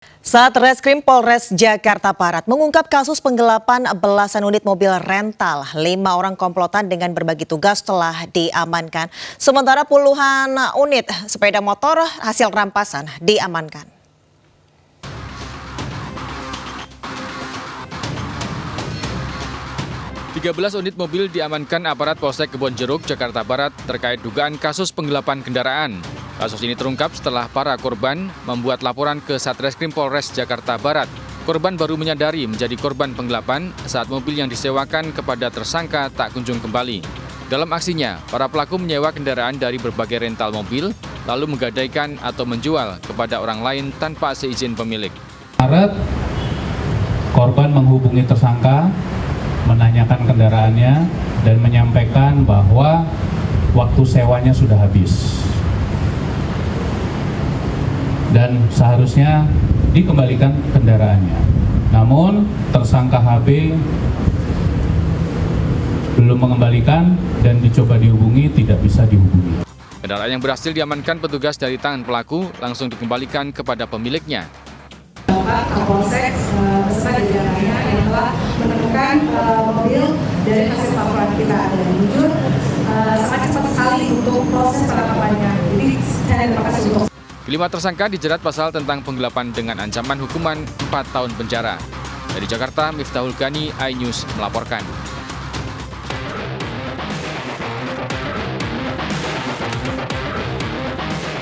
Satreskrim Polres Jakarta Barat mengungkap kasus penggelapan belasan unit mobil rental. 5 orang komplotan dengan berbagi tugas telah diamankan. Sementara puluhan unit sepeda motor hasil rampasan diamankan. Tiga 13 unit mobil diamankan aparat Polsek Kebonjeruk, Jakarta Barat terkait dugaan kasus penggelapan kendaraan. Kasus ini terungkap setelah para korban membuat laporan ke Satreskrim Polres Jakarta Barat. Korban baru menyadari menjadi korban penggelapan saat mobil yang disewakan kepada tersangka tak kunjung kembali. Dalam aksinya, para pelaku menyewa kendaraan dari berbagai rental mobil, lalu menggadaikan atau menjual kepada orang lain tanpa seizin pemilik. Maret, korban menghubungi tersangka, menanyakan kendaraannya, dan menyampaikan bahwa waktu sewanya sudah habis. Dan seharusnya dikembalikan kendaraannya. Namun tersangka HB belum mengembalikan dan dicoba dihubungi, tidak bisa dihubungi. Kendaraan yang berhasil diamankan petugas dari tangan pelaku langsung dikembalikan kepada pemiliknya. Bapak Kapolsek beserta jajarannya yang telah menemukan mobil dari hasil laporan kita dan jujur sangat cepat sekali untuk proses penangkapannya. Jadi saya terima kasih untuk. Kelima tersangka dijerat pasal tentang penggelapan dengan ancaman hukuman 4 tahun penjara. Dari Jakarta, Miftahul Ghani, iNews melaporkan.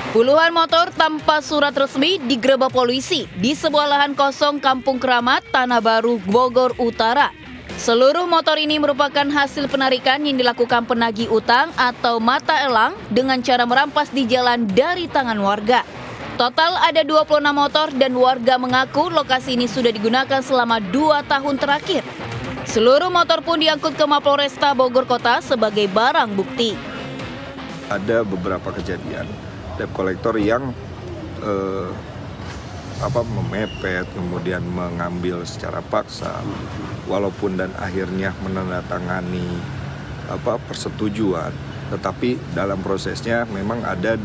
Puluhan motor tanpa surat resmi digerebek polisi di sebuah lahan kosong Kampung Keramat, Tanah Baru, Bogor Utara. Seluruh motor ini merupakan hasil penarikan yang dilakukan penagih utang atau mata elang dengan cara merampas di jalan dari tangan warga. Total ada 26 motor dan warga mengaku lokasi ini sudah digunakan selama 2 tahun terakhir. Seluruh motor pun diangkut ke Mapolresta Bogor Kota sebagai barang bukti. Ada beberapa kejadian debt collector yang memepet, kemudian mengambil secara paksa, walaupun dan akhirnya menandatangani persetujuan, tetapi dalam prosesnya memang ada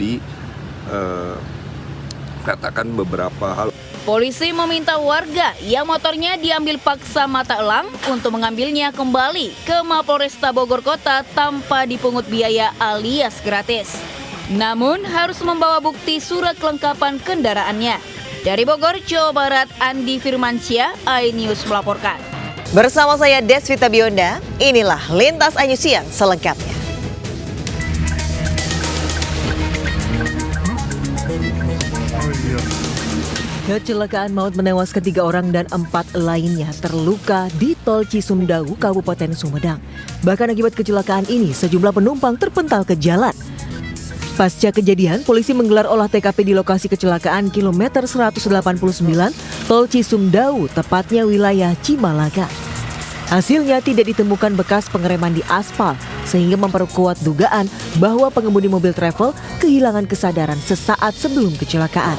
katakan beberapa hal. Polisi meminta warga yang motornya diambil paksa mata elang untuk mengambilnya kembali ke Mapolresta Bogor Kota tanpa dipungut biaya alias gratis. Namun harus membawa bukti surat kelengkapan kendaraannya. Dari Bogor, Jawa Barat, Andi Firmansyah, iNews melaporkan. Bersama saya Desvita Bionda, inilah Lintas iNews Siang selengkapnya. Kecelakaan maut menewaskan 3 orang dan 4 lainnya terluka di Tol Cisumdawu, Kabupaten Sumedang. Bahkan akibat kecelakaan ini, sejumlah penumpang terpental ke jalan. Pasca kejadian, polisi menggelar olah TKP di lokasi kecelakaan kilometer 189 Tol Cisumdawu, tepatnya wilayah Cimalaga. Hasilnya tidak ditemukan bekas pengereman di aspal, sehingga memperkuat dugaan bahwa pengemudi mobil travel kehilangan kesadaran sesaat sebelum kecelakaan.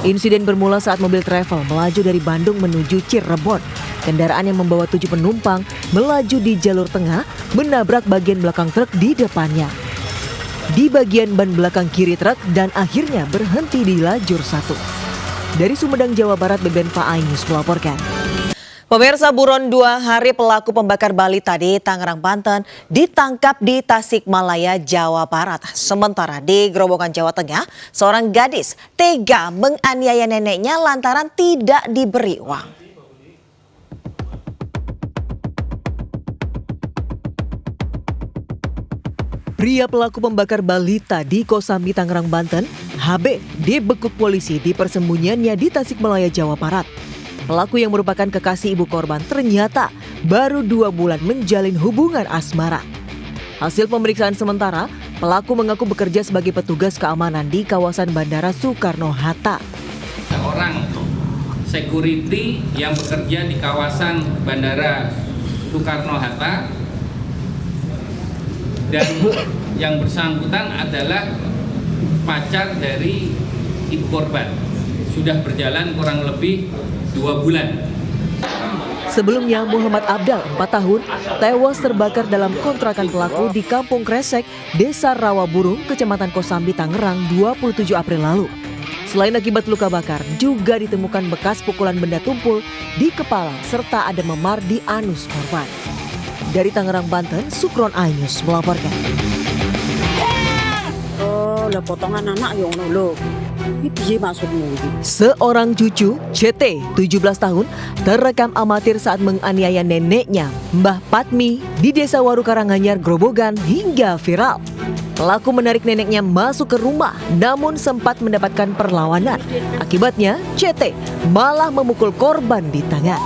Insiden bermula saat mobil travel melaju dari Bandung menuju Cirebon. Kendaraan yang membawa 7 penumpang melaju di jalur tengah, menabrak bagian belakang truk di depannya. Di bagian ban belakang kiri truk dan akhirnya berhenti di lajur 1. Dari Sumedang, Jawa Barat, Bebenfa iNews melaporkan. Pemirsa, buron 2 hari pelaku pembakar balita di Tangerang, Banten ditangkap di Tasikmalaya, Jawa Barat. Sementara di Grobogan, Jawa Tengah, seorang gadis tega menganiaya neneknya lantaran tidak diberi uang. Pria pelaku pembakar balita di Kosambi, Tangerang, Banten, HB, dibekuk polisi di persembunyiannya di Tasikmalaya, Jawa Barat. Pelaku yang merupakan kekasih ibu korban ternyata baru 2 bulan menjalin hubungan asmara. Hasil pemeriksaan sementara, pelaku mengaku bekerja sebagai petugas keamanan di kawasan Bandara Soekarno-Hatta. Orang security yang bekerja di kawasan Bandara Soekarno-Hatta dan yang bersangkutan adalah pacar dari ibu korban. Sudah berjalan kurang lebih 2 bulan. Sebelumnya, Muhammad Abdal, 4 tahun, tewas terbakar dalam kontrakan pelaku di Kampung Kresek, Desa Rawaburung, Kecamatan Kosambi, Tangerang, 27 April lalu. Selain akibat luka bakar, juga ditemukan bekas pukulan benda tumpul di kepala serta ada memar di anus korban. Dari Tangerang, Banten, Sukron Ainus melaporkan. Oh, lah potongan anak yang lo. Ini piye maksudmu? Seorang cucu, CT, 17 tahun, terekam amatir saat menganiaya neneknya, Mbah Patmi, di Desa Waru Karanganyar, Grobogan hingga viral. Pelaku menarik neneknya masuk ke rumah, namun sempat mendapatkan perlawanan. Akibatnya, CT malah memukul korban di tangan.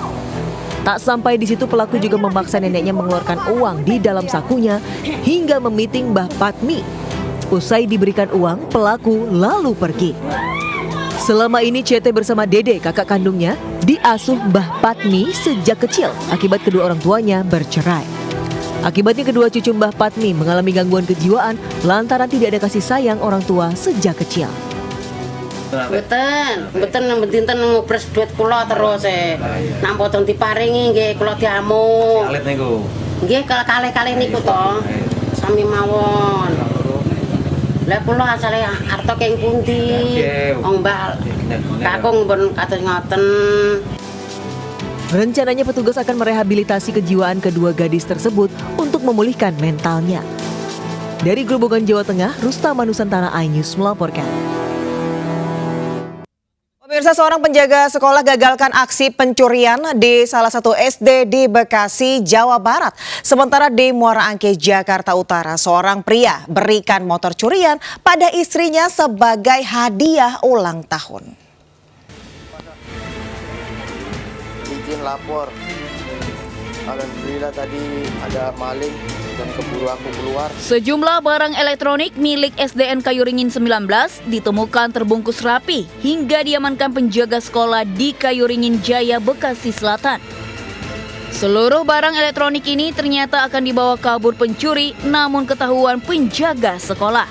Tak sampai di situ, pelaku juga memaksa neneknya mengeluarkan uang di dalam sakunya hingga memiting Mbah Patmi. Usai diberikan uang, pelaku lalu pergi. Selama ini CT bersama Dede, kakak kandungnya, diasuh Mbah Patmi sejak kecil akibat kedua orang tuanya bercerai. Akibatnya kedua cucu Mbah Patmi mengalami gangguan kejiwaan lantaran tidak ada kasih sayang orang tua sejak kecil. Mboten dinten ngopres duit kula terus nang boten diparingi nggih kula diamuk. Kalih niku. Nggih kalih-kalih niku to. Sami mawon. Lah kula asale arta keng pundi? Wong Mbah kakung pun kados ngoten. Rencananya petugas akan merehabilitasi kejiwaan kedua gadis tersebut untuk memulihkan mentalnya. Dari Grobogan, Jawa Tengah, Rustama Nusantara iNews melaporkan. Pemirsa, seorang penjaga sekolah gagalkan aksi pencurian di salah satu SD di Bekasi, Jawa Barat. Sementara di Muara Angke, Jakarta Utara, seorang pria berikan motor curian pada istrinya sebagai hadiah ulang tahun. Izin lapor, alhamdulillah tadi ada maling dan keburu aku keluar. Sejumlah barang elektronik milik SDN Kayuringin 19 ditemukan terbungkus rapi hingga diamankan penjaga sekolah di Kayuringin Jaya, Bekasi Selatan. Seluruh barang elektronik ini ternyata akan dibawa kabur pencuri, namun ketahuan penjaga sekolah.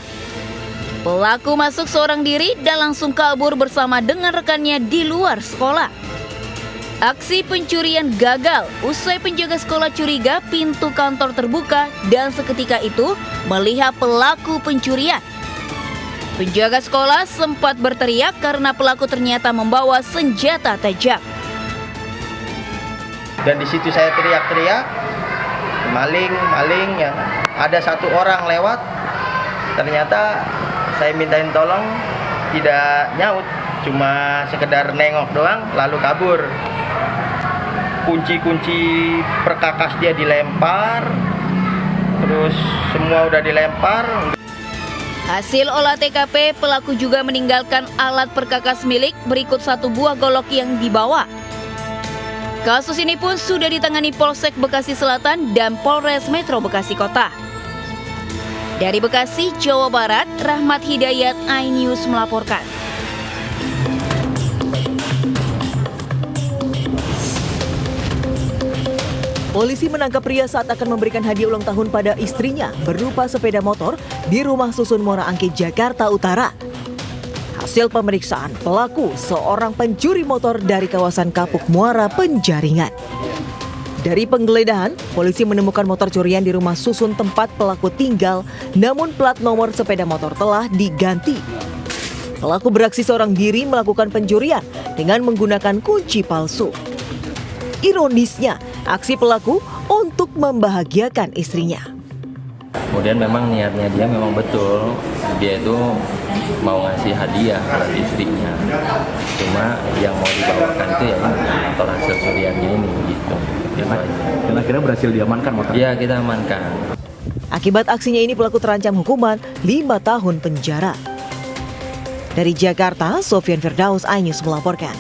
Pelaku masuk seorang diri dan langsung kabur bersama dengan rekannya di luar sekolah. Aksi pencurian gagal usai penjaga sekolah curiga pintu kantor terbuka dan seketika itu melihat pelaku pencurian. Penjaga sekolah sempat berteriak karena pelaku ternyata membawa senjata tajam. Dan di situ saya teriak-teriak, maling ya. Ada satu orang lewat, ternyata saya mintain tolong, tidak nyaut, cuma sekedar nengok doang lalu kabur. Kunci-kunci perkakas dia dilempar, terus semua udah dilempar. Hasil olah TKP, pelaku juga meninggalkan alat perkakas milik berikut satu buah golok yang dibawa. Kasus ini pun sudah ditangani Polsek Bekasi Selatan dan Polres Metro Bekasi Kota. Dari Bekasi, Jawa Barat, Rahmat Hidayat, iNews melaporkan. Polisi menangkap pria saat akan memberikan hadiah ulang tahun pada istrinya berupa sepeda motor di rumah susun Muara Angke, Jakarta Utara. Hasil pemeriksaan, pelaku seorang pencuri motor dari kawasan Kapuk Muara, Penjaringan. Dari penggeledahan, polisi menemukan motor curian di rumah susun tempat pelaku tinggal, namun plat nomor sepeda motor telah diganti. Pelaku beraksi seorang diri melakukan pencurian dengan menggunakan kunci palsu. Ironisnya, aksi pelaku untuk membahagiakan istrinya. Kemudian memang niatnya dia memang betul, dia itu mau ngasih hadiah buat istrinya. Cuma yang mau dibawakan itu ya motor hasil curiannya ini gitu. Dan akhirnya berhasil diamankan motor? Iya, kita amankan. Akibat aksinya ini pelaku terancam hukuman 5 tahun penjara. Dari Jakarta, Sofyan Firdaus, iNews melaporkan.